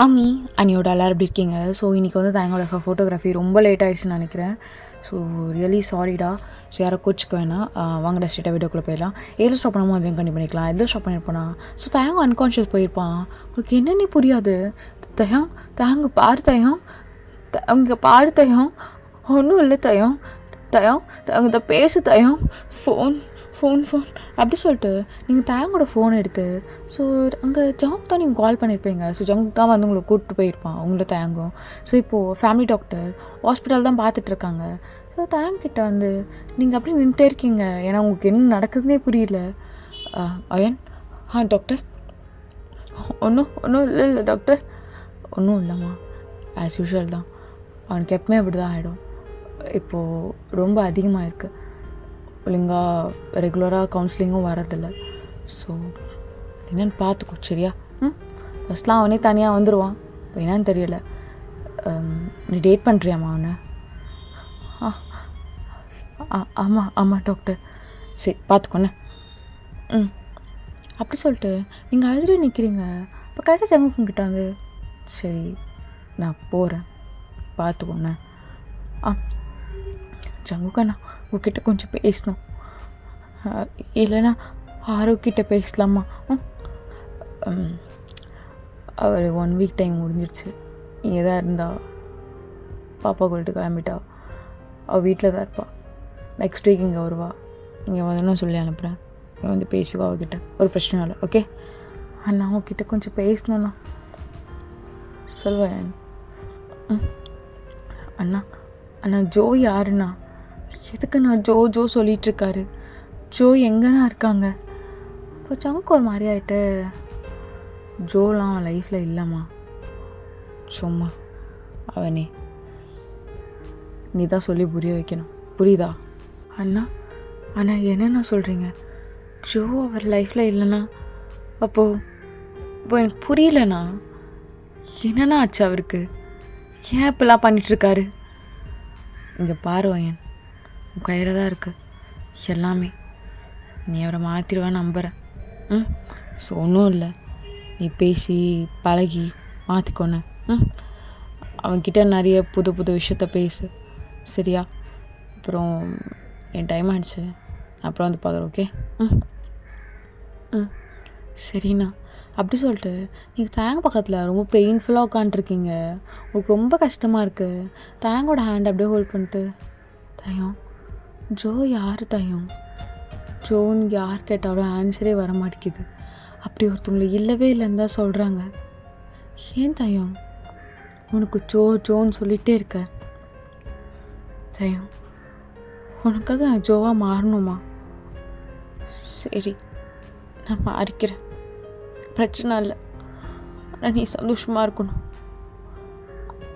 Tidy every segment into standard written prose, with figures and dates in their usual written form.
அம்மி அண்ணியோட எல்லாரும் எப்படி இருக்கீங்க? ஸோ இன்றைக்கி வந்து தயங்கோட ஃபோட்டோகிராஃபி ரொம்ப லேட் ஆகிடுச்சுன்னு நினைக்கிறேன். ஸோ ரியலி சாரிடா. ஸோ யாரை கோச்சிக்க வேணாம். வாங்கடா ஸ்ட்ரெயிட்டாக வீடியோக்குள்ளே போயிடலாம். எதில் ஸ்டாப் பண்ணாமல் அதையும் கண்டிப்பாக பண்ணிக்கலாம். எதில் ஸ்டாப் பண்ணியிருப்பானா? ஸோ தயங்கம் அன்கான்ஷியஸ் போயிருப்பான். உங்களுக்கு என்னென்னே புரியாது. தயம் தயங்கு பாரு தயம், அங்கே பாரு தயம், ஒன்றும் இல்லை தயம், தயம் தயங்க பேசு தயம், ஃபோன் ஃபோன் ஃபோன் அப்படி சொல்லிட்டு நீங்கள் தயங்கோட ஃபோன் எடுத்து, ஸோ அங்கே ஜங்க் தான் நீங்கள் கால் பண்ணியிருப்பீங்க. ஸோ ஜங்க் தான் வந்து உங்களை கூப்பிட்டு போயிருப்பான் உங்களை தயங்கும். ஸோ இப்போது ஃபேமிலி டாக்டர் ஹாஸ்பிட்டல் தான் பார்த்துட்ருக்காங்க. ஸோ தயங்கிட்ட வந்து நீங்கள் அப்படி நின்றுட்டே இருக்கீங்க. ஏன்னா உங்களுக்கு என்ன நடக்குதுன்னே புரியல. அயன், டாக்டர், ஒன்றும் இல்லை டாக்டர், ஒன்றும் இல்லைம்மா, ஆஸ் யூஷுவல் தான், அவனுக்கு எப்பவுமே அப்படி தான் ஆகிடும். இப்போது ரொம்ப அதிகமாக இருக்குது, ஒழுங்காக ரெகுலராக கவுன்சிலிங்கும் வரதில்லை. ஸோ என்னென்னு பார்த்துக்கோ சரியா? ஃபஸ்ட்லாம் அவனே தனியாக வந்துடுவான், இப்போ என்னன்னு தெரியல. நீ டேட் பண்ணுறியாம்மா அவனை? ஆமாம் டாக்டர். சரி பார்த்துக்கோண்ணே. அப்படி சொல்லிட்டு நீங்கள் அழுதுட்டு நிற்கிறீங்க. இப்போ கரெக்டாக ஜங்குக்கிட்ட வந்து, சரி நான் போகிறேன் பார்த்துக்கோண்ணே. ஜங்குக்கண்ணா உங்ககிட்ட கொஞ்சம் பேசணும். இல்லைன்னா ஆரோக்கிட்ட பேசலாமா? அவர் 1 வீக் டைம் முடிஞ்சிடுச்சு. இங்கே தான் இருந்தா, பாப்பா கொள்ளிட்டு கிளம்பிட்டா. அவள் வீட்டில் தான் இருப்பாள். நெக்ஸ்ட் வீக் இங்கே வருவா. இங்கே வந்து சொல்லி அனுப்புகிறேன். இங்கே வந்து பேசிக்கோ அவகிட்ட, ஒரு பிரச்சனை இல்லை. ஓகே அண்ணா அவங்கக்கிட்ட கொஞ்சம் பேசணுண்ணா. சொல்வேன். அண்ணா ஜோ யாருண்ணா? எதுக்கு நான் ஜோ சொல்லிகிட்ருக்காரு? ஜோ எங்கண்ணா இருக்காங்க? இப்போ ஜங்க் ஒரு மாதிரி ஆகிட்டு, ஜோலாம் அவன் லைஃப்பில் இல்லைம்மா, சும்மா அவனே நீ தான் சொல்லி புரிய வைக்கணும், புரியுதா? அண்ணா என்னென்ன சொல்கிறீங்க? ஜோ அவர் லைஃப்பில் இல்லைண்ணா. அப்போது எனக்கு புரியலண்ணா, என்னண்ணா ஆச்சு அவருக்கு? ஏன் இப்பெல்லாம் பண்ணிகிட்ருக்காரு? இங்கே பாரு வயன், உன் கையில் தான் இருக்குது எல்லாமே. நீ அவரை மாற்றிடுவான்னு நம்புகிறேன். ஸோ ஒன்றும் இல்லை, நீ பேசி பழகி மாற்றிக்கொன்னு. அவன்கிட்ட நிறைய புது விஷயத்த பேசு சரியா? அப்புறம் என் டைம் ஆகிடுச்சு, அப்புறம் வந்து பார்க்குறேன். ஓகே சரிண்ணா. அப்படி சொல்லிட்டு நீங்கள் தேங்க பக்கத்தில் ரொம்ப பெயின்ஃபுல்லாக உட்காண்ட்ருக்கீங்க. உங்களுக்கு ரொம்ப கஷ்டமாக இருக்குது. தேங்கோட ஹேண்ட் அப்படியே ஹோல்ட் பண்ணிட்டு, தயம் ஜோ யார் தயம்? ஜோன்னு யார் கேட்டாலும் ஆன்சரே வர மாட்டேங்குது. அப்படி ஒருத்தவங்களை இல்லவே இல்லைன்னு தான் சொல்கிறாங்க. ஏன் தயம் உனக்கு ஜோன்னு சொல்லிகிட்டே இருக்க? தயம் உனக்காக நான் ஜோவாக மாறணுமா? சரி நான் மாறிக்கிறேன், பிரச்சனை இல்லை. ஆனால் நீ சந்தோஷமாக இருக்கணும்.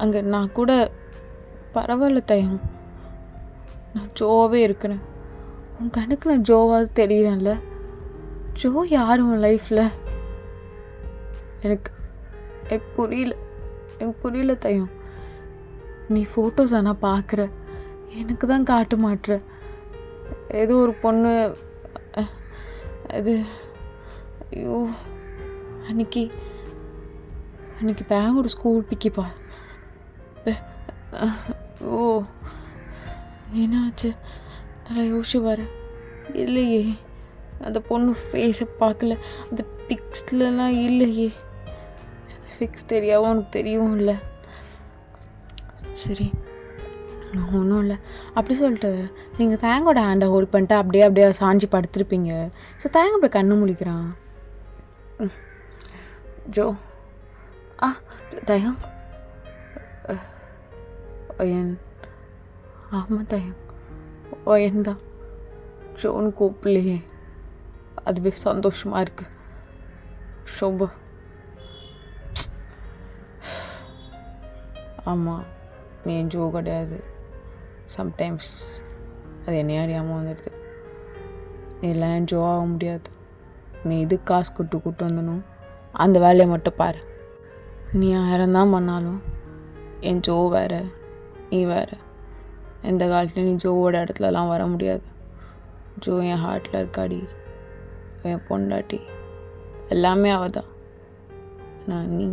அங்கே நான் கூட பரவாயில்ல தயம், நான் ஜோவாகவே இருக்கிறேன். உன் கணக்கு நான் ஜோவாக தெரியுறேன்ல. ஜோ யார் உன் லைஃப்பில்? எனக்கு புரியல தயம். நீ ஃபோட்டோஸ் ஆனால் பார்க்குற, எனக்கு தான் காட்ட மாட்டுற. ஏதோ ஒரு பொண்ணு அது, ஐயோ அன்னைக்கு தேங்க ஒரு ஸ்கூல் பிக்கிப்பா. ஓ என்னாச்சு? நல்லா யோசிச்சு வர. இல்லையே, அந்த பொண்ணு ஃபேஸை பார்க்கல, அந்த பிக்ஸ்லலாம் இல்லையே. அந்த ஃபிக்ஸ் தெரியாமல் உனக்கு தெரியவும் இல்லை. சரி ஒன்றும் இல்லை. அப்படி சொல்லிட்டு நீங்கள் தேங்கோட ஹேண்டை ஹோல்ட் பண்ணிட்டு அப்படியே சாஞ்சி படுத்துருப்பீங்க. ஸோ தேங்க அப்படி கண்ணு முழிக்கிறான். Joe தயம் wine. ஆமாம் தயம் ஒயன் தான். ஜோன்னு கூப்பிடலையே, அதுவே சந்தோஷமாக இருக்கு. ரொம்ப ஆமாம், நீ ஜோ கிடையாது. சம்டைம்ஸ் அது என்னையே அறியாமல் வந்துடுது. நீ எல்லாம் ஜோ ஆக முடியாது. நீ இது காசு கூட்டு வந்துடணும், அந்த வேலையை மட்டும் பாரு. நீ 1000 தான் பண்ணாலும் என் ஜோ வேறு, நீ வேறு. எந்த காலத்துலையும் நீ ஜோவோட இடத்துலலாம் வர முடியாது. ஜோ என் ஹார்ட்டில் இருக்காடி, என் பொண்டாட்டி, எல்லாமே அவள் தான். நான் நீ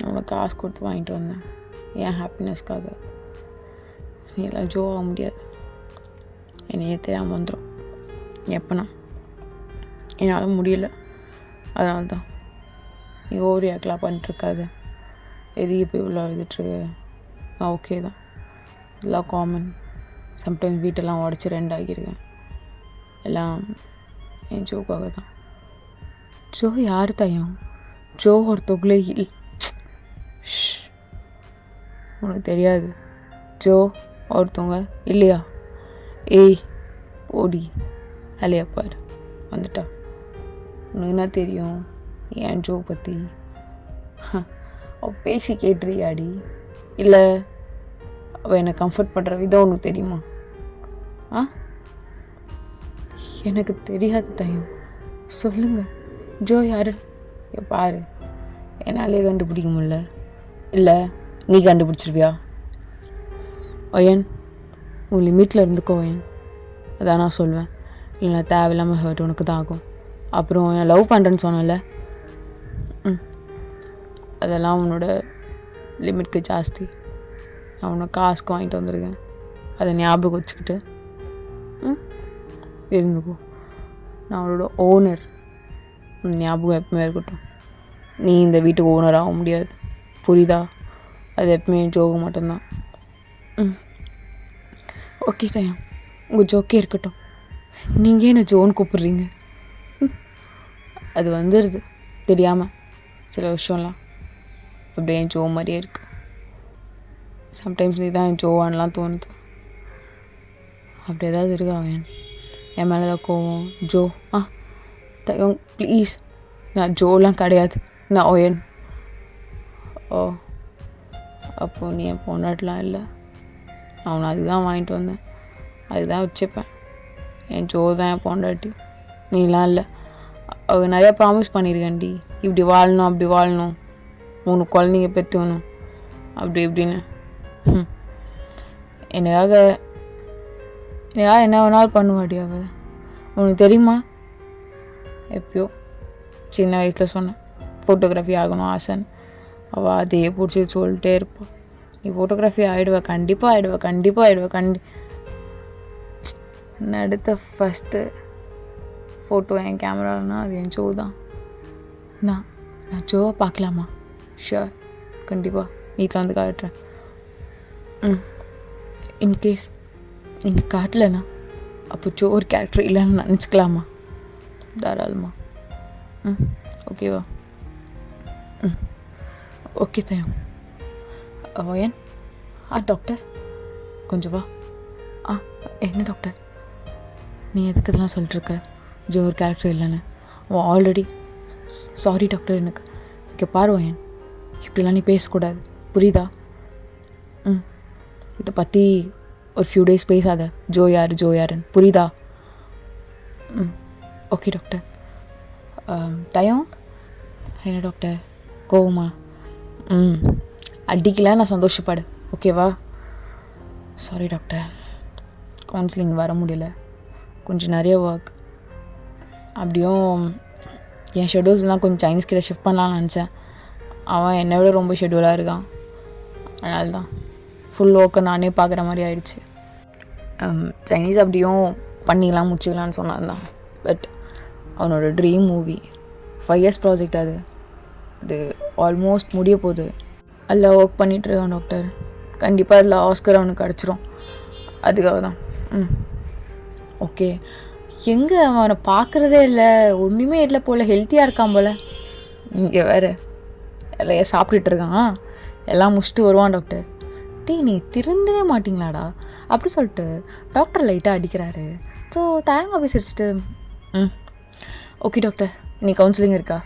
அவனை காசு கொடுத்து வாங்கிட்டு வந்தேன் என் ஹாப்பினஸ்க்காக. நீ எல்லாம் ஜோ ஆக முடியாது, என்னையே தெரியாமல் வந்துடும் எப்போனா. என்னால் முடியல, அதனால தான். நீ ஓவர் ரியாக்ட்லாம் பண்ணிட்டுருக்காது, எதுக்கு இப்போ இவ்வளோ எழுதிட்டுருக்கு. நான் ஓகே தான், இதெல்லாம் காமன். சம்டைம்ஸ் வீட்டெல்லாம் உடச்சி 2 ஆகியிருக்கேன், எல்லாம் என் ஜோக்காக தான். ஜோ யார் தயம்? ஜோ ஒருத்தவங்களே உனக்கு தெரியாது. ஜோ ஒருத்தவங்க இல்லையா? ஏய் ஓடி அலையா பாரு, வந்துட்டா. உனக்கு என்ன தெரியும் என் ஜோ பற்றி? அவள் பேசி கேட்டுறியாடி? இல்லை அவள் என்னை கம்ஃபர்ட் பண்ணுற விதம் உனக்கு தெரியுமா? எனக்கு தெரியாது தயம், சொல்லுங்க. ஜோ யாரு? பாரு, என்னாலே கண்டுபிடிக்க முடியல. இல்லை நீ கண்டுபிடிச்சிருவியா? ஒயன், உன் லிமிட்டில் இருந்துக்கோ ஒயன், அதான் நான் சொல்வேன். இல்லைன்னா தேவையில்லாமல் ஹர்ட் உனக்கு தான் ஆகும். அப்புறம் என் லவ் பண்ணுறேன்னு சொன்னல, அதெல்லாம் உன்னோட லிமிட்க்கு ஜாஸ்தி. நான் உன்னை காசுக்கு வாங்கிட்டு வந்திருக்கேன், அதை ஞாபகம் வச்சுக்கிட்டு இருந்துக்கோ. நான் அவளோட ஓனர், ஞாபகம் எப்பவுமே இருக்கட்டும். நீ இந்த வீட்டுக்கு ஓனர் ஆக முடியாது, புரியுதா? அது எப்பவுமே ஜோக மட்டும்தான். ஓகே தயம், உங்கள் ஜோக்கே இருக்கட்டும். நீங்கள் என்ன ஜோன்னு கூப்பிட்றீங்க? அது வந்துடுது தெரியாமல் சில விஷயம்லாம். அப்படியே என் ஜோ மாதிரியே இருக்கு. சம்டைம்ஸ் நீ தான் என் ஜோவான்லாம் தோணுது. அப்படி ஏதாவது இருக்கா அவன் என் மேலே தான் கோவம்? ஜோ தயம் ப்ளீஸ், நான் ஜோலாம் கிடையாது, நான் ஒயன். ஓ, அப்போது நீ என் பொண்டாட்டலாம் இல்லை. அவனை அதுதான் வாங்கிட்டு வந்தேன், அதுதான் வச்சுப்பேன். என் ஜோ தான் என் பொண்டாட்டி, நீலாம் இல்லை. அவங்க நிறையா ப்ராமிஸ் பண்ணியிருக்கேன்டி, இப்படி வாழணும் அப்படி வாழணும், உனக்கு குழந்தைங்க பெற்றுக்கணும் அப்படி இப்படின்னு. எனக்காக என்ன வேணாலும் பண்ணுவாடி அவள். உனக்கு தெரியுமா, எப்பயோ சின்ன வயசில் சொன்னேன் ஃபோட்டோகிராஃபி ஆகணும் ஆசைன்னு. அவள் அதையே பிடிச்சி சொல்லிட்டே இருப்பாள். நீ ஃபோட்டோகிராஃபி ஆகிடுவேன், கண்டிப்பாக ஆகிடுவேன், கண்டிப்பாக ஆகிடுவேன். நான் எடுத்த ஃபஸ்ட்டு ஃபோட்டோ என் கேமரானா அது என் ஜோ தான். நான் ஜோவை பார்க்கலாமா? ஷியோர், கண்டிப்பாக வீட்டில் வந்து காட்டுறேன். இன்கேஸ் நீங்கள் காட்டலைண்ணா அப்போ ஜோ ஒரு கேரக்டர் இல்லைன்னு நினச்சிக்கலாமா? தாராளமா. ஓகேவா? ஓகே தயம். ஏன் டாக்டர் கொஞ்சம் வா. என்ன டாக்டர், நீ எதுக்கு இதெல்லாம் சொல்லிட்டுருக்க? ஜோ ஒரு கேரக்டர் இல்லைன்னு. ஆல்ரெடி சாரி டாக்டர், எனக்கு இங்கே பாருவேன், இப்படிலாம் நீ பேசக்கூடாது, புரியுதா? இதை பற்றி ஒரு ஃபியூ டேஸ் பேசாத. ஜோ யாருன்னு புரியுதா? Okay doctor. தயம் என்ன டாக்டர் கோவமா? அடிக்கல, நான் சந்தோஷப்படு, ஓகேவா? சாரி டாக்டர், கவுன்சிலிங் வர முடியல, கொஞ்சம் நிறைய ஒர்க். அப்படியும் என் ஷெடியூல்ஸ்லாம் கொஞ்சம் சைனீஸ் கிட்ட ஷிஃப்ட் பண்ணலான்னு நினச்சேன். அவன் என்னை விட ரொம்ப ஷெடியூலாக இருக்கான், அதனால தான் ஃபுல் ஒர்க்கை நானே பார்க்குற மாதிரி ஆயிடுச்சு. சைனீஸ் அப்படியும் பண்ணிக்கலாம் முடிச்சுக்கலான்னு சொன்னான் தான். பட் அவனோட ட்ரீம் மூவி 5 years ப்ராஜெக்ட், அது ஆல்மோஸ்ட் முடிய போகுது. அதில் ஒர்க் பண்ணிகிட்ருக்கான் டாக்டர். கண்டிப்பாக அதில் ஆஸ்கர் அவனுக்கு கிடச்சிரும், அதுக்காக தான். ஓகே, எங்கே அவனை பார்க்குறதே இல்லை, ஒன்றுமே இல்லை போல், ஹெல்த்தியாக இருக்கான் போல். இங்கே வேறு நிறைய சாப்பிட்டுட்டு இருக்கான், எல்லாம் முடிச்சுட்டு வருவான் டாக்டர். டேய் நீ திருந்தவே மாட்டிங்களாடா அப்படி சொல்லிட்டு டாக்டர் லைட்டாக அடிக்கிறாரு. ஸோ தேங்க அப்படி சிரிச்சிட்டு ஓகே டாக்டர், இன்னைக்கு கவுன்சிலிங் இருக்கா?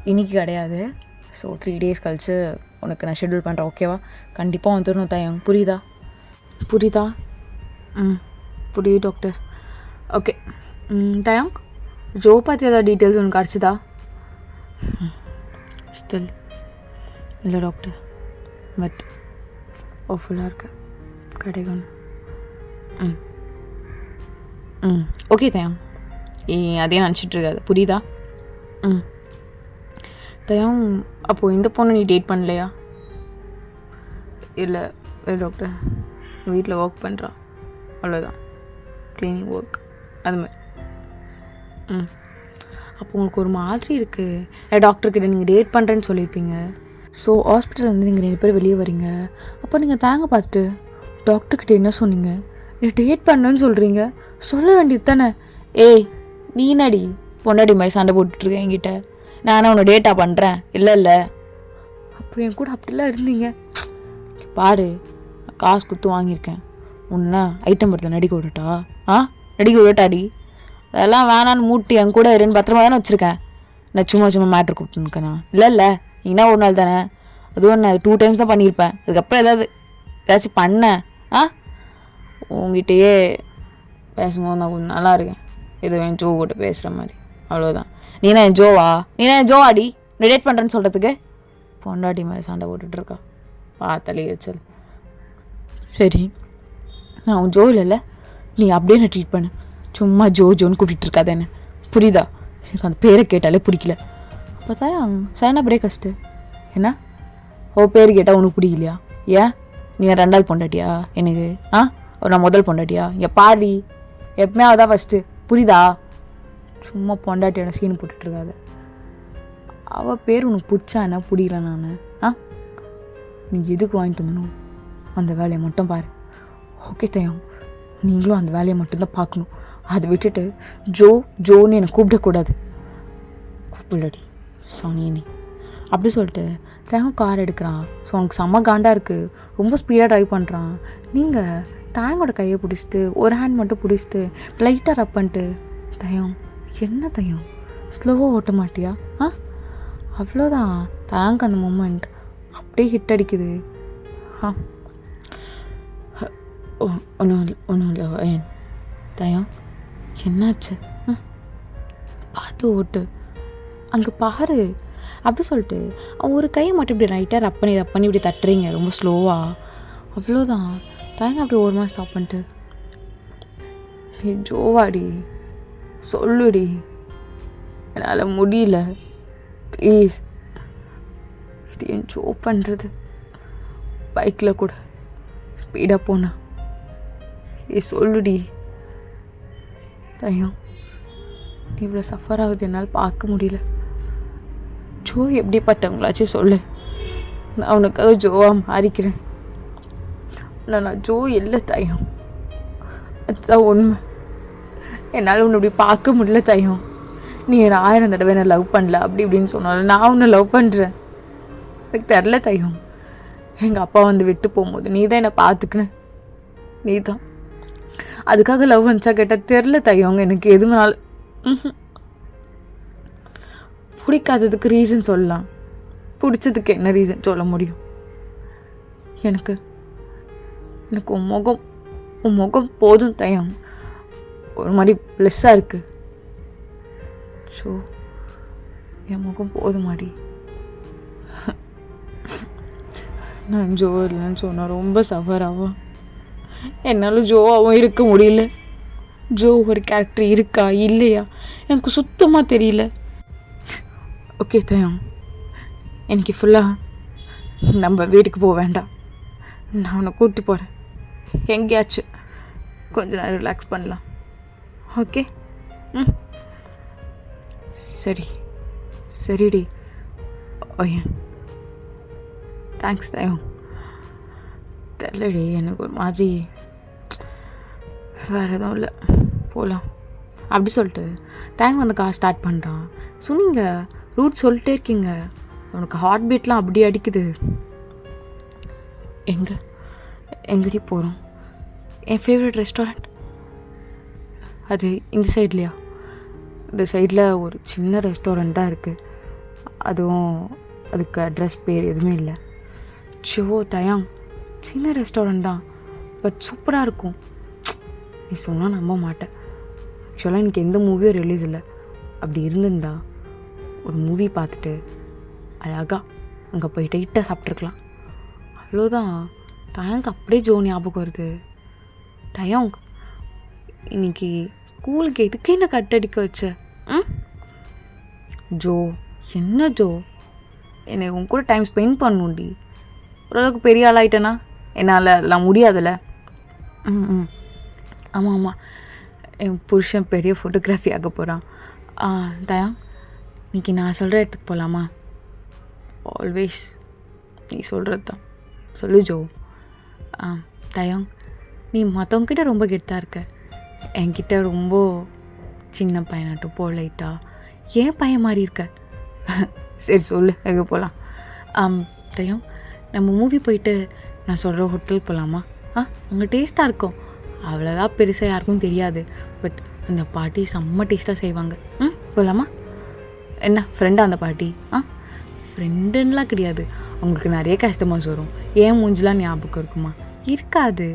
இன்றைக்கி கிடையாது, ஸோ 3 days கழிச்சு உனக்கு நான் ஷெட்யூல் பண்ணுறேன், ஓகேவா? கண்டிப்பாக வந்துடணும் தயங், புரியுதா? புரியுது டாக்டர். ஓகே தயங், ஜோ பற்றி ஏதாவது டீட்டெயில்ஸ் உனக்கு கிடச்சிதா? ஸ்டில் இல்லை டாக்டர், பட் ஃபுல்லாக இருக்கு, கிடைக்கணும். ஓகே தயம், அதே நினச்சிட்டு இருக்காது, புரியுதா? தயம், அப்போது இந்த பொண்ணை நீ டேட் பண்ணலையா? இல்லை டாக்டர், வீட்டில் ஒர்க் பண்ணுறா, அவ்வளோதான், க்ளீனிங் ஒர்க் அது மாதிரி. அப்போ உங்களுக்கு ஒரு மாதிரி இருக்குது. டாக்டர்கிட்ட நீங்கள் டேட் பண்ணுறேன்னு சொல்லியிருப்பீங்க. ஸோ ஹாஸ்பிட்டல்லேருந்து நீங்கள் 2 பேர் வெளியே வரீங்க. அப்போ நீங்கள் தேங்க பார்த்துட்டு டாக்டர்கிட்ட என்ன சொன்னீங்க? நீ டேட் பண்ணேன்னு சொல்கிறீங்க, சொல்ல வேண்டியது தானே? ஏய், நீ என்னடி பொண்டாடி மாதிரி சண்டை போட்டுட்ருக்கேன் என்கிட்ட? நானே உன்னை டேட்டாக பண்ணுறேன். இல்லை அப்போ என் கூட அப்படிலாம் இருந்தீங்க. பாரு, நான் காசு கொடுத்து வாங்கியிருக்கேன். உன்னை ஐட்டம் படத்தில் நடிக்க விடட்டா? நடிக்க விடட்டாடி? அதெல்லாம் வேணான்னு மூட்டி என் கூட இருன்னு பத்திரமா தானே வச்சுருக்கேன். நான் சும்மா மேட்ரு கூப்பிட்டுருக்கேண்ணா? இல்லை நீனா ஒரு நாள் தானே, அதுவும் நான் 2 times தான் பண்ணியிருப்பேன். அதுக்கப்புறம் ஏதாச்சும் பண்ணேன் உங்ககிட்டயே பேசும்போது நான் கொஞ்சம் நல்லா இருக்கேன், ஏதோ என் ஜோ கிட்ட பேசுகிற மாதிரி, அவ்வளோதான். நீனா என் ஜோவாடி நீ டேட் பண்ணுறேன்னு சொல்கிறதுக்கு? பொண்டாட்டி மாதிரி சண்டை போட்டுட்ருக்கா, பார்த்தாலே எரிச்சல். சரி, நான் உன் ஜோ இல்லைல்ல, நீ அப்படியே நான் ட்ரீட் பண்ணு. சும்மா ஜோன்னு கூப்பிட்டு இருக்காது என்ன, புரியுதா? எனக்கு அந்த பேரை கேட்டாலே பிடிக்கல. அப்போ தான் சரணா பிரேக்கஸ்ட்டு என்ன? பேர் கேட்டால் உனக்கு பிடிக்கலையா? ஏன் நீ 2வது பொண்டாட்டியா எனக்கு? நான் முதல் பொண்டாட்டியா? இங்கே பாடி எப்பவுமே அவள் தான் ஃபஸ்ட்டு, புரியுதா? சும்மா பொண்டாட்டியோட சீன் போட்டுட்ருக்காத. அவள் பேர் உனக்கு பிடிச்சா என்ன, பிடிக்கல நான் நீ எதுக்கு வாங்கிட்டு வந்தனும் அந்த வேலையை மட்டும் பாரு. ஓகே தயம், நீங்களும் அந்த வேலையை மட்டும்தான் பார்க்கணும். அதை விட்டுட்டு ஜோன்னு என்னை கூப்பிடக்கூடாது. கூப்பிடடி சாணி அப்படி சொல்லிட்டு தேங்காய் கார் எடுக்கிறான். ஸோ அவனுக்கு செம்ம காண்டாக இருக்குது, ரொம்ப ஸ்பீடாக ட்ரைவ் பண்ணுறான். நீங்கள் தேங்கோட கையை பிடிச்சிட்டு ஒரு ஹேண்ட் மட்டும் பிடிச்சிட்டு லைட்டாக ரப் பண்ணிட்டு, தயம் என்ன தயம் ஸ்லோவாக ஓட்ட மாட்டியா? அவ்வளோதான். தேங்க் அந்த மூமெண்ட் அப்படியே ஹிட் அடிக்குது. ஒன்றும் இல்லை தயம், என்னாச்சு? பார்த்து ஓட்டு, அங்கே பாரு அப்படி சொல்லிட்டு ஒரு கையை மட்டும் இப்படி ரைட்டாக ரப் பண்ணி இப்படி தட்டுறீங்க ரொம்ப ஸ்லோவாக, அவ்வளோதான். தயங்க அப்படி ஒரு மாதம் ஸ்டாப் பண்ணிட்டு, நீ ஜோவாடி சொல்லுடி, என்னால் முடியல ப்ளீஸ். இது என் ஜோ பண்ணுறது, பைக்கில் கூட ஸ்பீடாக போனா சொல்லுடி தயம், நீ இவ்வளோ சஃபர் ஆகுது என்னால் பார்க்க முடியல. ஜோ எப்படிப்பட்டவங்களாச்சும் சொல்லு, நான் உனக்காக ஜோவாக மாறிக்கிறேன். நான் ஜோ இல்லை தயம், அதுதான் உண்மை. என்னால் உன்னை இப்படி பார்க்க முடியல தயம். நீ என்னை 1000 தடவை என்ன லவ் பண்ணல அப்படி இப்படின்னு சொன்னாலும் நான் உன்னை லவ் பண்ணுறேன். எனக்கு தெரில தயம், எங்கள் அப்பா வந்து விட்டு போகும்போது நீ தான் என்னை பார்த்துக்கின, நீ தான். அதுக்காக லவ் வந்துச்சா கேட்டால் தெரில தயவங்க, எனக்கு எதுனாலும் பிடிக்காததுக்கு ரீசன் சொல்லலாம், பிடிச்சதுக்கு என்ன ரீசன் சொல்ல முடியும்? எனக்கு உன் முகம் போதும் தயம், ஒரு மாதிரி ப்ளஸ்ஸாக இருக்குது. ஸோ என் முகம் போதுமாடி. நான் ஜோ இல்லைன்னு சொன்னேன், ரொம்ப சஃபர் ஆகும். என்னால் ஜோவாகவும் இருக்க முடியல. ஜோ ஒரு கேரக்டர் இருக்கா இல்லையா எனக்கு சுத்தமாக தெரியல. ஓகே தயம், எனக்கு ஃபுல்லாக நம்ம வீட்டுக்கு போக வேண்டாம், நான் உன்னை கூப்பிட்டு போகிறேன். எங்கேயாச்சும் கொஞ்ச நேரம் ரிலாக்ஸ் பண்ணலாம். ஓகே சரிடி. ஓயன் தேங்க்ஸ் தயம். தெரிலடி, எனக்கு ஒரு மாதிரி வேறு எதுவும் இல்லை, போகலாம் அப்படி சொல்லிட்டு தேங்க் வந்து கார் ஸ்டார்ட் பண்ணுறான். ஸோ நீங்கள் ரூட் சொல்லிட்டே இருக்கீங்க, அவனுக்கு ஹார்ட் பீட்லாம் அப்படி அடிக்குது. எங்கடி போகிறோம்? என் ஃபேவரட் ரெஸ்டாரண்ட் அது இந்த சைட்லையா? இந்த சைடில் ஒரு சின்ன ரெஸ்டாரண்ட் தான் இருக்குது, அதுவும் அதுக்கு அட்ரஸ் பேர் எதுவுமே இல்லை. ஷோ தயாங், சின்ன ரெஸ்டாரண்ட் தான், பட் சூப்பராக இருக்கும். நீ சொன்னால் நம்ப மாட்டேன். ஆக்சுவலாக எனக்கு எந்த மூவியும் ரிலீஸ் இல்லை. அப்படி இருந்திருந்தா ஒரு மூவி பார்த்துட்டு அழகாக அங்கே போய் டைட்டாக சாப்பிட்ருக்கலாம். அவ்வளோதான். தயங்க் அப்படியே ஜோ ஞாபகம் வருது. தயங்க், இன்னைக்கு ஸ்கூலுக்கு எதுக்கு என்ன கட்டடிக்க வச்ச? ஜோ என்ன ஜோ, எனக்கு உன் கூட டைம் ஸ்பெண்ட் பண்ணணும்டி. ஓரளவுக்கு பெரிய ஆள் ஆகிட்டேனா என்னால் அதெல்லாம் முடியாதுல்ல. ம் ஆமாம் ஆமாம், என் புருஷன் பெரிய ஃபோட்டோகிராஃபி ஆக போகிறான். தயாங், இன்றைக்கி நான் சொல்கிற இடத்துக்கு போகலாமா? ஆல்வேஸ் நீ சொல்கிறது தான். சொல்லு ஜோ. தயாங், நீ மற்றவங்கிட்ட ரொம்ப கெத்தாக இருக்க, என்கிட்ட ரொம்ப சின்ன பையனாட்டும் பொலைட்டா ஏன் பையன் மாதிரி இருக்க? சரி சொல்லு, எங்கே போகலாம்? தயாங், நம்ம மூவி போயிட்டு நான் சொல்கிற ஹோட்டல் போகலாமா? அங்கே டேஸ்ட்டாக இருக்கும். அவ்வளோதான் பெருசாக யாருக்கும் தெரியாது, பட் அந்த பாட்டி செம்ம டேஸ்ட்டாக செய்வாங்க. போகலாமா? என்ன ஃப்ரெண்டாக அந்த பாட்டி? ஃப்ரெண்டுன்னெலாம் கிடையாது, அவங்களுக்கு நிறைய கஸ்டமர்ஸ் வரும். ஏன் மூஞ்சிலாம் ஞாபகம் இருக்குமா? இருக்காது.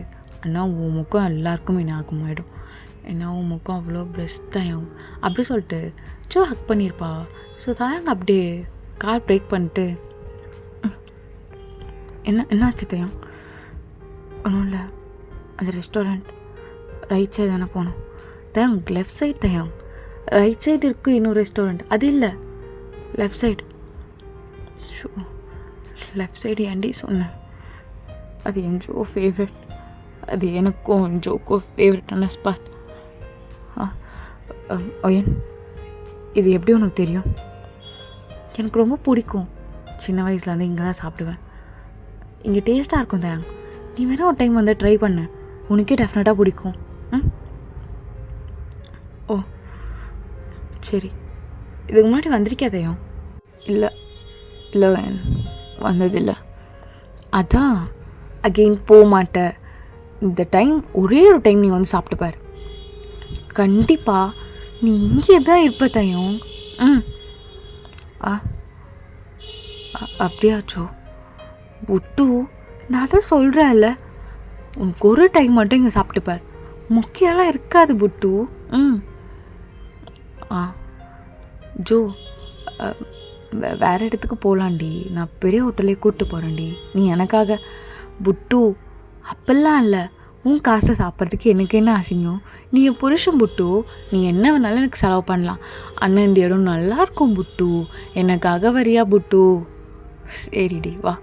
ஆனால் உன் முகம் எல்லாருக்குமே ஞாபகம் ஆகிடும். ஏன்னா உன் முகம் அவ்வளோ பெஸ்ட் தயம் அப்படி சொல்லிட்டு ஜோ ஹக் பண்ணியிருப்பா. ஸோ தயங்க அப்படியே கார் பிரேக் பண்ணிட்டு, என்னாச்சு தயம்? ஒன்றும் இல்லை, அந்த ரெஸ்டாரண்ட் ரைட் சைடு தானே போகணும். தயம் லெஃப்ட் சைடு தயம், ரைட் சைடு இருக்குது இன்னொரு ரெஸ்டாரண்ட், அது இல்லை left side. Show, left side ஏன்டி சொன்னேன்? அது என் ஜோ ஃபேவரட், அது எனக்கும் ஜோக்கோ ஃபேவரட்டான ஸ்பாட். ஒயன், இது எப்படி உனக்கு தெரியும்? எனக்கு ரொம்ப பிடிக்கும். சின்ன வயசுலேருந்து இங்கே தான் சாப்பிடுவேன். இங்கே டேஸ்ட்டாக இருக்கும் தயாங். நீ வேணால் ஒரு டைம் வந்து ட்ரை பண்ண, உனக்கே டெஃபினட்டாக பிடிக்கும். ஓ சரி, இதுக்கு முன்னாடி வந்திருக்கியா தயம்? இல்லை இல்லை வேன், வந்ததில்லை. அதான் அகெயின் போக மாட்டேன். இந்த டைம் ஒரே ஒரு டைம் நீ வந்து சாப்பிட்டுப்பார். கண்டிப்பாக நீ இங்கே தான் இருப்ப தயம். அப்படியாச்சோ புட்டு, நான் தான் சொல்கிறேன்ல, உனக்கு ஒரு டைம் மட்டும் இங்கே சாப்பிட்டுப்பார், முக்கியெல்லாம் இருக்காது புட்டு. ஜோ, வேறு இடத்துக்கு போகலாண்டி, நான் பெரிய ஹோட்டலே கூப்பிட்டு போகிறேன்டி நீ எனக்காக. புட்டு அப்பெல்லாம் இல்லை, உன் காசை சாப்பிட்றதுக்கு எனக்கு என்ன அசிங்கம்? நீ என் புருஷன் புட்டு, நீ என்ன வேணாலும் எனக்கு செலவு பண்ணலாம். அண்ணன் இந்த இடம் நல்லாயிருக்கும் புட்டு, எனக்காக வரியா புட்டு? சரிடி வா.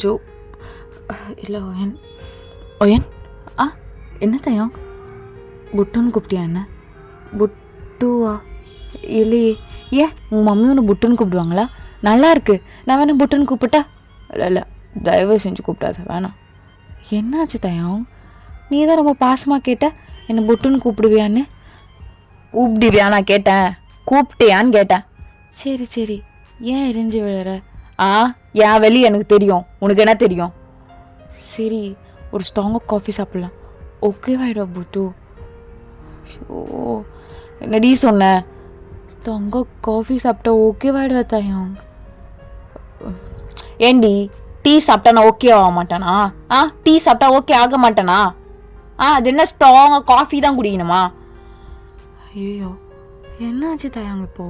ஜோ இல்லை ஒயன். ஒயன் என்ன தயம்? புட்டுன்னு கூப்பிட்டியா என்ன? புட்டுவா? இல்லையே. ஏன் உங்கள் மம்மி ஒன்று புட்டுன்னு கூப்பிடுவாங்களா? நல்லா இருக்கு, நான் வேணா புட்டுன்னு கூப்பிட்டா? இல்லை தயவு செஞ்சு கூப்பிடாத, வேணாம். என்னாச்சு தயம்? நீ தான் ரொம்ப பாசமாக கேட்ட என்னை புட்டுன்னு கூப்பிடுவியான்னு. கூப்பிடுவியா? நான் கேட்டேன், கூப்பிட்டியான்னு கேட்டேன். சரி ஏன் எரிஞ்சு விழுற? என் வெளியே எனக்கு தெரியும், உனக்கு என்ன தெரியும்? சரி, ஒரு ஸ்ட்ராங்காக காஃபி சாப்பிட்லாம், ஓகேவாயிடுவா புட்டு? ஓ என்னடி சொன்ன? ஸ்ட்ராங்காக காஃபி சாப்பிட்டா ஓகேவாயிடுவா தயம்? ஏண்டி டீ சாப்பிட்டா நான் ஓகே ஆக மாட்டேனா? டீ சாப்பிட்டா ஓகே ஆக மாட்டேனா? அது என்ன ஸ்ட்ராங்காக காஃபி தான் குடிக்கணுமா? ஐயோ என்னாச்சு தயாங்க இப்போ?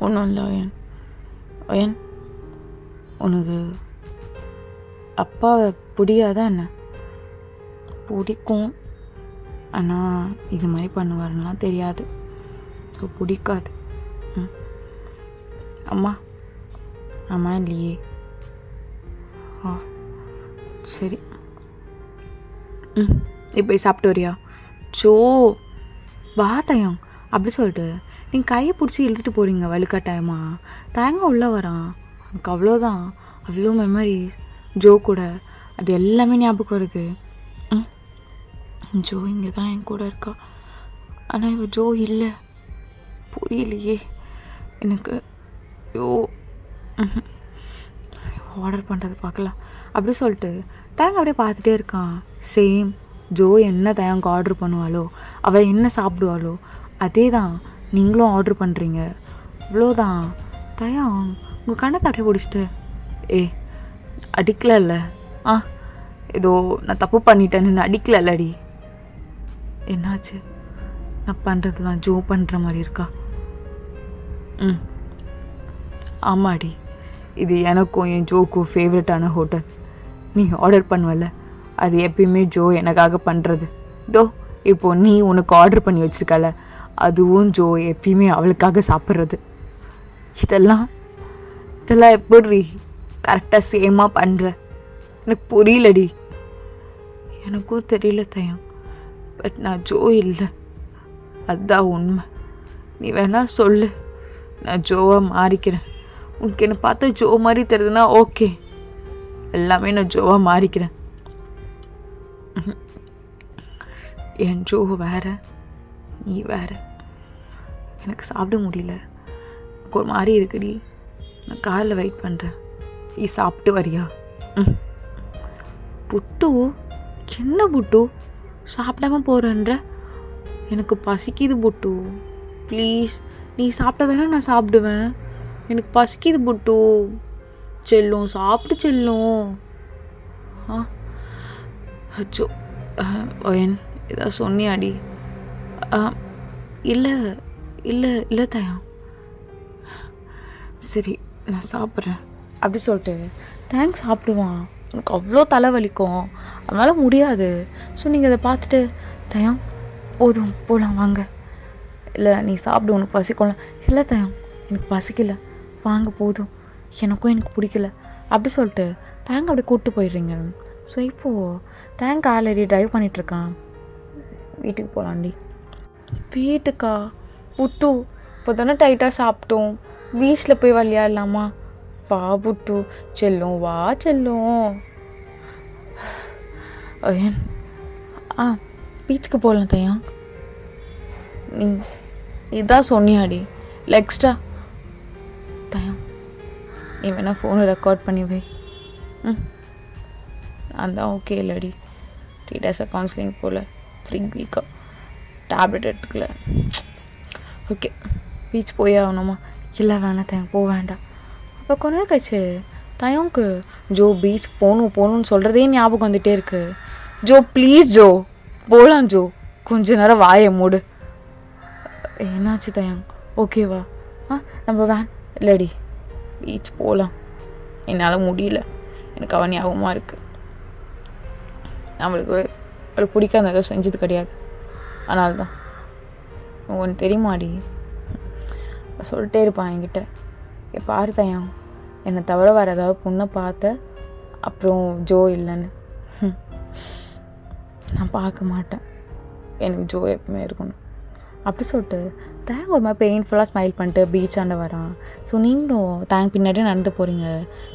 ஒன்றும் இல்லை ஒயன். ஒயன், உனக்கு அப்பாவை பிடிக்காதா என்ன? பிடிக்கும், ஆனால் இது மாதிரி பண்ணுவாருன்னெலாம் தெரியாது. ஸோ பிடிக்காது. அம்மா இல்லையே. சரி, இப்போ சாப்பிட்டு வரியா? சோ வா தயம். அப்படி சொல்லிட்டு நீங்கள் கையை பிடிச்சி இழுத்துட்டு போகிறீங்க வலுக்கட்டாயமா. தயங்க உள்ளே வரான், எனக்கு அவ்வளோதான், அவ்வளோ மெமரிஸ் ஜோ கூட, அது எல்லாமே ஞாபகம் வருது. ஜோ இங்கே தான் என் கூட இருக்கா, ஆனால் இவ ஜோ இல்லை. புரியலையே எனக்கு. ஆர்டர் பண்ணுறது பார்க்கலாம். அப்படி சொல்லிட்டு தயங்க அப்படியே பார்த்துட்டே இருக்கான். சேம் ஜோ என்ன தயங்க ஆர்டர் பண்ணுவாளோ, அவள் என்ன சாப்பிடுவாளோ அதே தான் நீங்களும் ஆர்டர் பண்ணுறீங்க. அவ்வளோதான். தயம் உங்கள் கண்ணத்தை அப்படியே பிடிச்சிட்டு, அடிக்கல. ஏதோ நான் தப்பு பண்ணிட்டேன்னு அடிக்கலடி. என்னாச்சு? நான் பண்ணுறதுலாம் ஜோ பண்ணுற மாதிரி இருக்கா? ஆமாடி, இது எனக்கும் என் ஜோக்கும் ஃபேவரட்டான ஹோட்டல். நீ ஆர்டர் பண்ணுவல, அது எப்பயுமே ஜோ எனக்காக பண்ணுறது. தோ இப்போ நீ உனக்கு ஆர்டர் பண்ணி வச்சுருக்கல, அதுவும் ஜோ எப்பயுமே அவளுக்காக சாப்பிட்றது. இதெல்லாம் எப்படி கரெக்டாக சேமாக பண்ணுற? எனக்கு புரியலடி. எனக்கும் தெரியல தயம். பட் நான் ஜோ இல்லை, அதுதான் உண்மை. நீ வேணா சொல்லு, நான் ஜோவாக மாறிக்கிறேன். உனக்கு என்னை பார்த்தா ஜோ மாதிரி தெரியுதுன்னா ஓகே, எல்லாமே நான் ஜோவாக மாறிக்கிறேன். என் ஜோ வேற, நீ வேற. எனக்கு சாப்பிட முடியல, எனக்கு ஒரு மாதிரி இருக்குடி. நான் காரில் வெயிட் பண்ணுறேன், நீ சாப்பிட்டு வரியா? புட்டு, என்ன புட்டு சாப்பிடாம போகிறேன்ற? எனக்கு பசிக்குது புட்டு, ப்ளீஸ். நீ சாப்பிட்டா தானே நான் சாப்பிடுவேன். எனக்கு பசிக்குது புட்டு. செல்லும் சாப்பிட்டு செல்லும். அச்சோ ஒயன், ஏதாவது சொன்னியாடி? இல்லை இல்லை இல்லை தயம். சரி நான் சாப்பிட்றேன் அப்படி சொல்லிட்டு தேங்க்ஸ் சாப்பிடுவான். எனக்கு அவ்வளோ தலைவலிக்கும், அதனால் முடியாது. ஸோ நீங்கள் அதை பார்த்துட்டு தயம் போதும் போகலாம் வாங்க. இல்லை நீ சாப்பிடு, உனக்கு பசிக்கலாம். இல்லை தயம் எனக்கு பசிக்கல, வாங்க போதும், எனக்கு பிடிக்கல அப்படி சொல்லிட்டு தேங்க் அப்படி கூப்பிட்டு போயிடுறீங்க. ஸோ இப்போது தேங்க் ஆல்ரெடி ட்ரைவ் பண்ணிகிட்ருக்கான். வீட்டுக்கு போகலாண்டி. வீட்டுக்கா? புட்டு இப்போ தானே டைட்டாக சாப்பிட்டோம், பீச்சில் போய் விளையாடலாமா? வா புட்டு செல்லும், வா செல்லும். ஏன் பீச்சுக்கு போகலாம் தயம். நீ இதான் சொன்னியாடி, இல்லை எக்ஸ்ட்ரா? தயம் நீ வேணா ஃபோனை ரெக்கார்ட் பண்ணி வை. அதான் ஓகே இல்லடி. 3 days கவுன்சிலிங் போல், 3 week டேப்லெட் எடுத்துக்கல. ஓகே பீச் போய் ஆகணுமா? இல்லை வேணாம் தயம், போக வேண்டாம். அப்போ கொஞ்ச நேரம் கழிச்சு தயம்க்கு ஜோ பீச் போகணும்னு சொல்கிறதே ஞாபகம் வந்துகிட்டே இருக்கு. ஜோ ப்ளீஸ் ஜோ போகலாம் ஜோ, கொஞ்ச நேரம் வாயை மூடு. என்னாச்சு தயம்? ஓகேவா? நம்ம இல்லடி பீச் போகலாம். என்னால் முடியல, எனக்கு அவன் ஞாபகமாக இருக்குது. அவளுக்கு பிடிக்காத ஏதோ செஞ்சது கிடையாது, அதனால தான். உனக்கு தெரியுமாடி, சொல்லிட்டே இருப்பான் என்கிட்ட, பாரு தயம் என்னை தவிர வேறு ஏதாவது பொண்ணை பார்த்த அப்புறம் ஜோ இல்லைன்னு. நான் பார்க்க மாட்டேன், எனக்கு ஜோ எப்பவுமே இருக்கணும் அப்படி சொல்லிட்டு தேங்க் ஒரு மாதிரி பெயின்ஃபுல்லாக ஸ்மைல் பண்ணிட்டு பீச்சாண்ட வரான். ஸோ நீங்களும் தேங்க் பின்னாடியே நடந்து போகிறீங்க.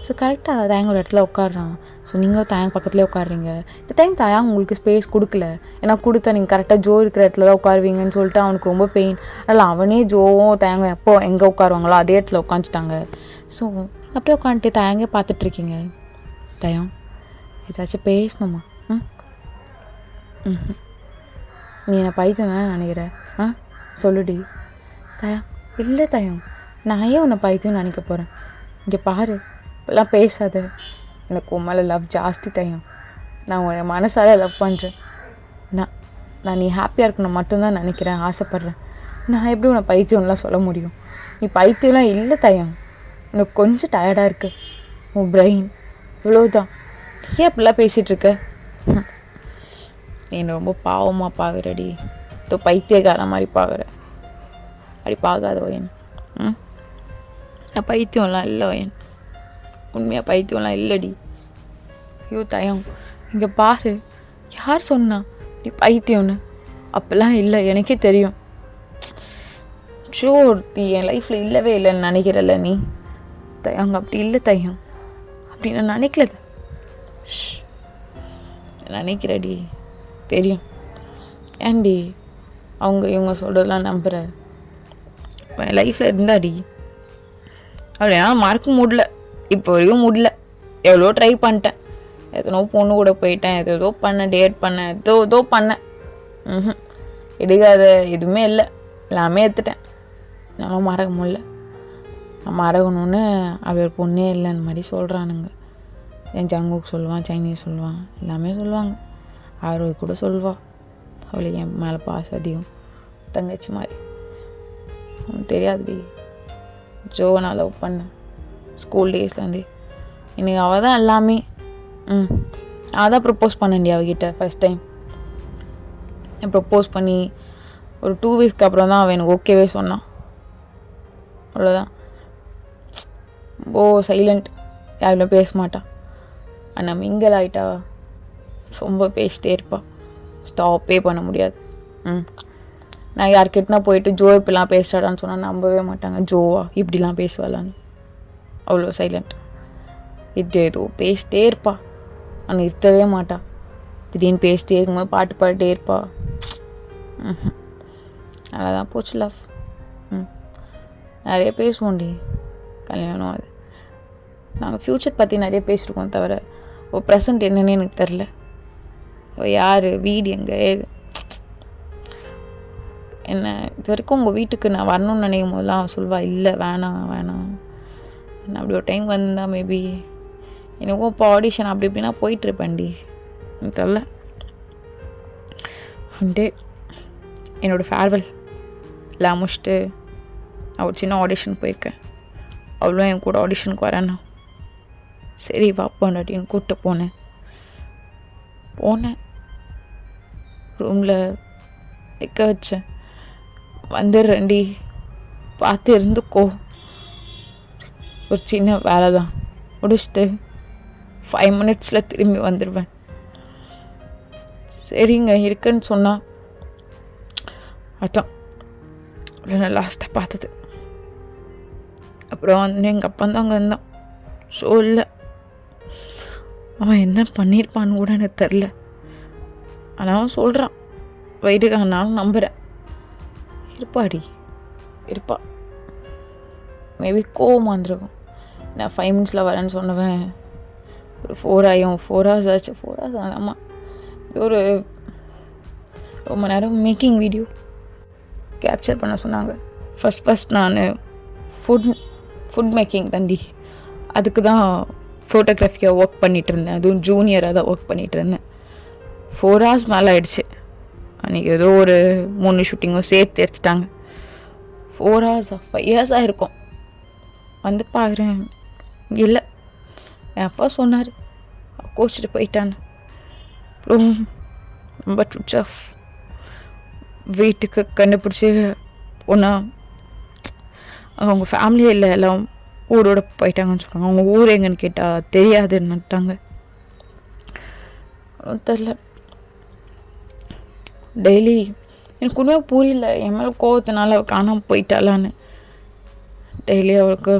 ஸோ கரெக்டாக தேங்க் ஒரு இடத்துல உட்காடுறான். ஸோ நீங்களும் தேங்க் பக்கத்துலேயே உட்காடுறீங்க. இந்த டைம் தயாங் உங்களுக்கு ஸ்பேஸ் கொடுக்கல, ஏன்னா கொடுத்தா நீங்கள் கரெக்டாக ஜோ இருக்கிற இடத்துல தான் உட்காருவீங்கன்னு சொல்லிட்டு அவனுக்கு ரொம்ப பெயின். அதனால் அவனே ஜோவும் தேங்க எப்போ எங்கே உட்காருவாங்களோ அதே இடத்துல உட்காந்துட்டாங்க. ஸோ அப்படியே உட்காந்துட்டு தேங்கே பார்த்துட்ருக்கீங்க. தயம் ஏதாச்சும் பேசணுமா? நீ என்னை பைத்தியம் தானே நினைக்கிற? சொல்லுடி. தயம் இல்லை தயம், நான் ஏன் உன்னை பைத்தியம் நினைக்க போகிறேன்? இங்கே பாரு, இப்பெல்லாம் பேசாத. எனக்கு உன் மேலே லவ் ஜாஸ்தி தயம். நான் உன்னை மனசால லவ் பண்ணுறேன். நான் நீ ஹாப்பியாக இருக்கணும் மட்டும்தான் நினைக்கிறேன், ஆசைப்பட்றேன். நான் எப்படி உன்னை பைத்தியம்லாம் சொல்ல முடியும்? நீ பைத்தியம்லாம் இல்லை தயம், உனக்கு கொஞ்சம் டயர்டாக இருக்குது உன் பிரெயின், இவ்வளோதான். ஏன் அப்படிலாம் பேசிகிட்ருக்க? நீ ரொம்ப பாவமாக பார்க்குறடி, இப்போ பைத்தியக்கார மாதிரி பார்க்குற. அப்படி பார்க்காத ஓயன். நான் பைத்தியம்லாம் இல்லை ஓயன், உண்மையாக பைத்தியம்லாம் இல்லைடி. ஐயோ தயம் இங்கே பாரு, யார் சொன்னா நீ பைத்தியம்னு? அப்போல்லாம் இல்லை, எனக்கே தெரியும். ஷோர் நீ என் லைஃப்பில் இல்லவே இல்லைன்னு நினைக்கிறல்ல நீ? தயங்க அப்படி இல்லை தயம், அப்படி நான் நினைக்கல. நினைக்கிறடி, தெரியும். ஏன்டி அவங்க இவங்க சொல்கிறதெல்லாம் நம்புகிற? என் லைஃப்பில் இருந்தாடி, அப்படி என்னால் மறக்க முடியல, இப்போ வரைக்கும் முடியல. எவ்வளோ ட்ரை பண்ணிட்டேன், எத்தனோ பொண்ணு கூட போயிட்டேன், ஏதோ பண்ணேன், டேட் பண்ணேன், ஏதோ பண்ணேன். எடுக்காத எதுவுமே இல்லை, எல்லாமே எடுத்துட்டேன். என்னால் மறக்க முடியல. நான் மறக்கணுன்னு அப்படி ஒரு பொண்ணே இல்லைன்னு மாதிரி சொல்கிறானுங்க. என் ஜங்குக்கு சொல்லுவான், சைனீஸ் சொல்லுவான், எல்லாமே சொல்லுவாங்க. ஆரோக்கிய கூட சொல்லுவாள், அவளுக்கு என் மேலே பாசம் அதிகம், தங்கச்சி மாதிரி. உனக்கு தெரியாதுடி, ஜோவை நான் லவ் பண்ணேன் ஸ்கூல் டேஸ்லேருந்தே. எனக்கு அவள் தான் எல்லாமே. அதான் ப்ரப்போஸ் பண்ணேன்டி அவகிட்ட ஃபஸ்ட் டைம். ப்ரப்போஸ் பண்ணி ஒரு 2 வீக்ஸ்க்கு அப்புறம் தான் அவன் எனக்கு ஓகேவே சொன்னான். அவ்வளோதான். சைலண்ட், யாரும் பேச மாட்டான். ஆனால் மிங்கல் ஆகிட்டா ரொம்ப பேசிட்டே இருப்பாள். ஸ்டாப்பே பண்ண முடியாது. நான் யார்கிட்டனா போயிட்டு ஜோ இப்படிலாம் பேசுகிறாடான்னு சொன்னால் நம்பவே மாட்டாங்க. ஜோவா இப்படிலாம் பேசுவாளான்னு. அவ்வளோ சைலண்ட். ஏதோ பேசிட்டே இருப்பா, ஆனால் நிறுத்தவே மாட்டா. திடீர்னு பேசிட்டே இருக்கும்போது பாட்டு பாடிட்டே இருப்பா. நல்லா தான் போச்சு லவ். நிறைய பேசுவோண்டி கல்யாணம். அது நாங்கள் ஃப்யூச்சர் பற்றி நிறைய பேசியிருக்கோம், தவிர ப்ரெசண்ட் என்னன்னு எனக்கு தெரில. யார் வீடு எங்கே ஏது என்ன இது வரைக்கும் உங்கள் வீட்டுக்கு நான் வரணும்னு நினைக்கும் போதெல்லாம் சொல்லுவாள், இல்லை வேணாம் வேணாம். நான் அப்படி ஒரு டைம் வந்தால் மேபி எனக்கும் இப்போ ஆடிஷன் அப்படி இப்படின்னா போயிட்டுருப்பேன்டி. எனக்கு தெரில. வந்துட்டு என்னோடய ஃபேர்வெல் எல்லாம் முடிச்சுட்டு நான் ஒரு சின்ன ஆடிஷன் போயிருக்கேன். அவ்வளோ என் கூட ஆடிஷனுக்கு வரேன்னா சரி வாப்பாண்டாட்டின்னு கூப்பிட்டு போனேன். ரூமில் வைக்க வச்சேன். வந்துடுறேன்டி, பார்த்து இருந்துக்கோ, ஒரு சின்ன வேலை தான், முடிச்சுட்டு 5 மினிட்ஸில் திரும்பி வந்துடுவேன். சரிங்க இருக்குன்னு சொன்னான். அதான் நான் லாஸ்ட்டாக பார்த்தது. அப்புறம் வந்து எங்கள் அப்பா தான் அங்கே இருந்தான். ஷோ இல்லை, அவன் என்ன பண்ணியிருப்பான்னு கூட எனக்கு தெரில. ஆனால் அவன் சொல்கிறான் வயிற்றுக்காக, நானும் நம்புகிறேன். இருப்பா மேபி கோவம் வந்துருக்கும். நான் 5 மினிட்ஸில் வரேன்னு சொன்னவன் ஒரு 4 hours ஆச்சு. 4 hours ஆமாம். ஒரு ரொம்ப நேரம் மேக்கிங் வீடியோ கேப்சர் பண்ண சொன்னாங்க. ஃபஸ்ட் நான் ஃபுட் மேக்கிங் தண்டி, அதுக்கு தான் ஃபோட்டோகிராஃபியாக ஒர்க் பண்ணிகிட்டு இருந்தேன். அதுவும் ஜூனியராக தான் ஒர்க் பண்ணிகிட்டு இருந்தேன். 4 hours மேலே ஆகிடுச்சு. அன்றைக்கி ஏதோ ஒரு 3 ஷூட்டிங்கும் சேர்த்து எடுத்துட்டாங்க. 4 hours 5 years ஆகிருக்கும். வந்து பார்க்குறேன், இல்லை. என் அப்பா சொன்னார் கோச்சிட்டு போயிட்டான்னு. அப்புறம் ரொம்ப சுவிட்ச் ஆஃப். வீட்டுக்கு கண்டுபிடிச்சி போனால் அவங்க ஃபேமிலியே இல்லை, எல்லாம் ஊரோட போயிட்டாங்கன்னு சொன்னாங்க. அவங்க ஊர் எங்கன்னு கேட்டால் தெரியாதுன்னுட்டாங்க. தெரில. டெய்லி எனக்கு ஒன்றுமே புரியல, என் மேலே கோவத்தினால அவள் காணாமல் போயிட்டாளான்னு. டெய்லி அவளுக்கு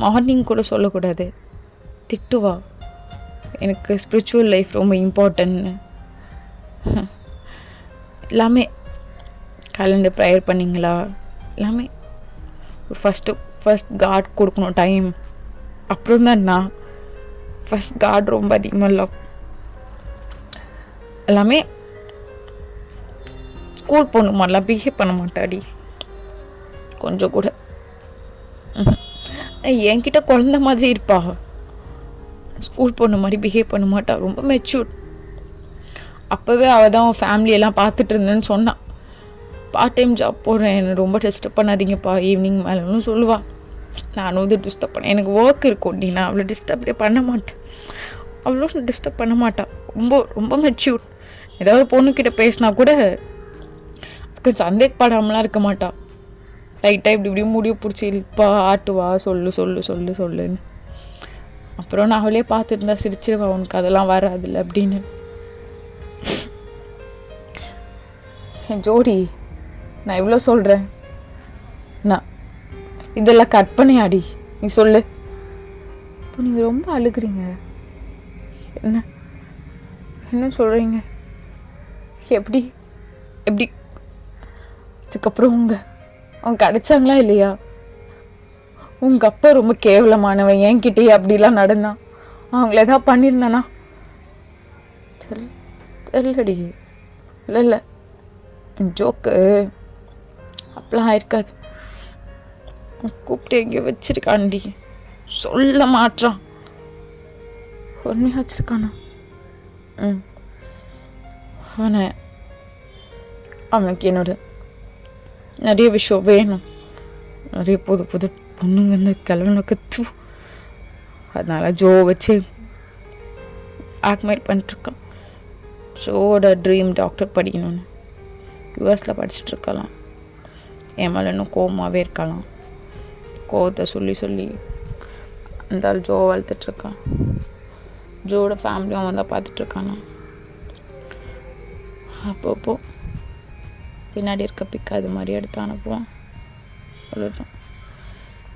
மார்னிங் கூட சொல்லக்கூடாது, திட்டுவா. எனக்கு ஸ்பிரிச்சுவல் லைஃப் ரொம்ப இம்பார்ட்டன்ட்னு. எல்லாமே காலையில் ப்ரேயர் பண்ணிங்களா, எல்லாமே ஃபஸ்ட் காட் கொடுக்கணும் டைம். அப்புறம் தான் நான் ஃபஸ்ட் காட் ரொம்ப அதிகமாக லவ். எல்லாமே ஸ்கூல் பொண்ணு மாதிரிலாம் பிஹேவ் பண்ண மாட்டாடி கொஞ்சம் கூட. என்கிட்ட குழந்த மாதிரி இருப்பா, ஸ்கூல் பொண்ணு மாதிரி பிஹேவ் பண்ண மாட்டா. ரொம்ப மெச்சூர். அப்போவே அவள் தான் ஃபேமிலியெல்லாம் பார்த்துட்டு இருந்தேன்னு சொன்னான். பார்ட் டைம் ஜாப் போடுறேன், என்னை ரொம்ப டிஸ்டர்ப் பண்ணாதீங்கப்பா ஈவினிங் மேலேன்னு சொல்லுவாள். நானும் வந்து டிஸ்டர்ப் பண்ணேன். எனக்கு ஒர்க் இருக்கும், நான் அவ்வளோ டிஸ்டர்ப்டே பண்ண மாட்டேன். அவ்வளோ டிஸ்டர்ப் பண்ண மாட்டான். ரொம்ப ரொம்ப மெச்சூர். ஏதாவது பொண்ணுக்கிட்ட பேசினா கூட அதுக்கு சந்தேகப்படாமலாம் இருக்க மாட்டான். லைட்டாக இப்படி இப்படி முடிவு பிடிச்சி இல்ப்பா ஆட்டுவா, சொல்லுன்னு. அப்புறம் நான் அவளே பார்த்துருந்தா சிரிச்சிருவா, உனக்கு அதெல்லாம் வராதில்ல அப்படின்னு. என் ஜோடி, நான் இவ்வளோ சொல்கிறேன், நான் இதெல்லாம் கட் பண்ணியாடி நீ சொல்லு. இப்போ நீங்கள் ரொம்ப அழுகுறீங்க, என்ன சொல்கிறீங்க? எப்படி அதுக்கப்புறம் அவங்க கிடைச்சாங்களா இல்லையா? உங்கள் அப்பா ரொம்ப கேவலமானவன், என்கிட்டயே அப்படிலாம் நடந்தான். அவங்கள எதாவது பண்ணியிருந்தானா? தெரியலடி. இல்லை ஜோக்கு அப்பெல்லாம் ஆயிருக்காது. கூப்பிட்டு எங்கேயோ வச்சிருக்கான்டி, சொல்ல மாட்டான். உண்மையாக வச்சிருக்கானா? அவனுக்கு என்னோட நிறைய விஷயம் வேணும். நிறைய புது பொண்ணுங்க வந்து கிளம்புனக்கு. அதனால ஜோ வச்சு ஆக்மைட் பண்ணிட்டுருக்கான். ஜோவோட ட்ரீம் டாக்டர் படிக்கணும்னு. யூஎஸில் படிச்சுட்ருக்கலாம். என் மேலே இன்னும் கோவமாகவே இருக்கலாம். கோவத்தை சொல்லி சொல்லி அந்த ஆள் ஜோ வளர்த்துட்ருக்கான். ஜோவோட ஃபேமிலியும் அவன் தான் பார்த்துட்ருக்கானா. அப்பப்போ பின்னாடி இருக்க பிக்கா அது மாதிரி எடுத்து அனுப்புவான். சொல்லட்டும்,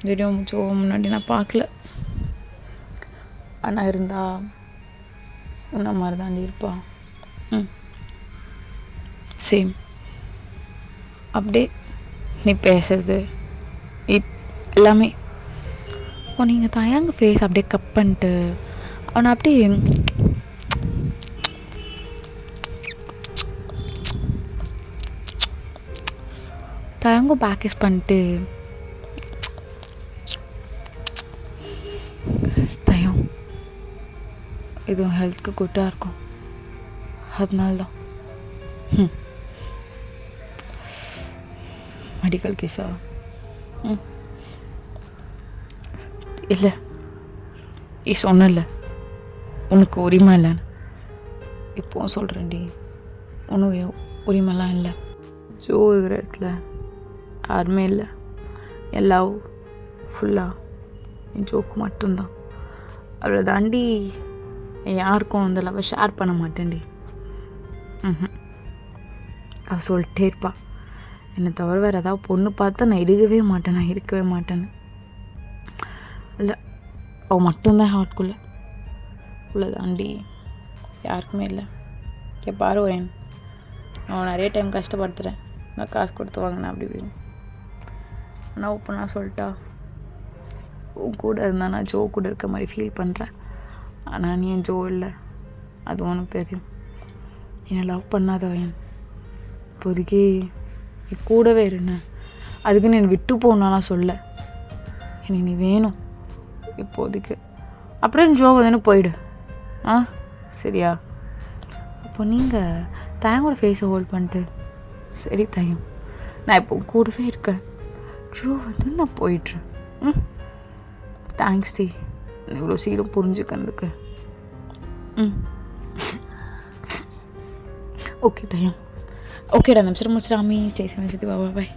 வீடியோ ஜோ முன்னாடி நான் பார்க்கல. ஆனால் இருந்தா உன்ன மாதிரி தாண்டி இருப்பான். சேம் அப்படியே நீ பேசுறது எல்லாமே. இப்போ நீங்கள் தயங்க ஃபேஸ் அப்படியே கப் பண்ணிட்டு அவனை அப்படியே தயங்கும் பேக்கேஜ் பண்ணிட்டு தயம் இதுவும் ஹெல்த்துக்கு குட்டாக இருக்கும். அதனால தான் மெடிக்கல் கேஸா? இல்லை, நீ சொன்னல உனக்கு உரிமை இல்லைன்னு. இப்போவும் சொல்கிறேன்டி, உனக்கு உரிமைலாம் இல்லை. ஜோ இருக்கிற இடத்துல யாருமே இல்லை. எல்லாம் ஃபுல்லாக என் ஜோக்கு மட்டும்தான். அவளை தாண்டி யாருக்கும் அந்த லவ்வை ஷேர் பண்ண மாட்டேன்டி. அவள் சொல்லிட்டே இருப்பா, என்னை தவிர வேறு ஏதாவது பொண்ணு பார்த்தா நான் இருக்கவே மாட்டேன்னு. இல்லை, அவள் மட்டும்தான் ஹார்ட்குள்ளே. இவ்வளோ தாண்டி யாருக்குமே இல்லை. பாரு என் அவன் நிறைய டைம் கஷ்டப்படுத்துகிறேன், நான் காசு கொடுத்து வாங்கினேன் அப்படி இப்படின்னு. ஆனால் ஓப்பனா சொல்லிட்டா, உன் கூட இருந்தால் நான் ஜோ கூட இருக்க மாதிரி ஃபீல் பண்ணுறேன். ஆனால் நீ என் ஜோ இல்லை, அது உனக்கு தெரியும். என்னை லவ் பண்ணாதவன் இப்போதைக்கு நீ கூடவே இருன்னு. அதுக்குன்னு என்னை விட்டு போனாலாம் சொல்ல, எனக்கு நீ வேணும் இப்போதைக்கு. அப்புறம் ஜோ வந்து போயிடு. சரியா? அப்போ நீங்கள் தயங்கோட ஃபேஸை ஹோல்ட் பண்ணிட்டு, சரி தயம் நான் இப்போ கூடவே இருக்கேன், ஜோ வந்து நான் போயிடுறேன். தேங்க்ஸ் டி, இவ்வளோ சீக்கிரம் புரிஞ்சுக்கிறதுக்கு. ஓகே தயம், ஓகேடா. நிமிஷம் முடிச்சிடாமி. ஸ்டேஷன் வச்சுட்டு பாய்.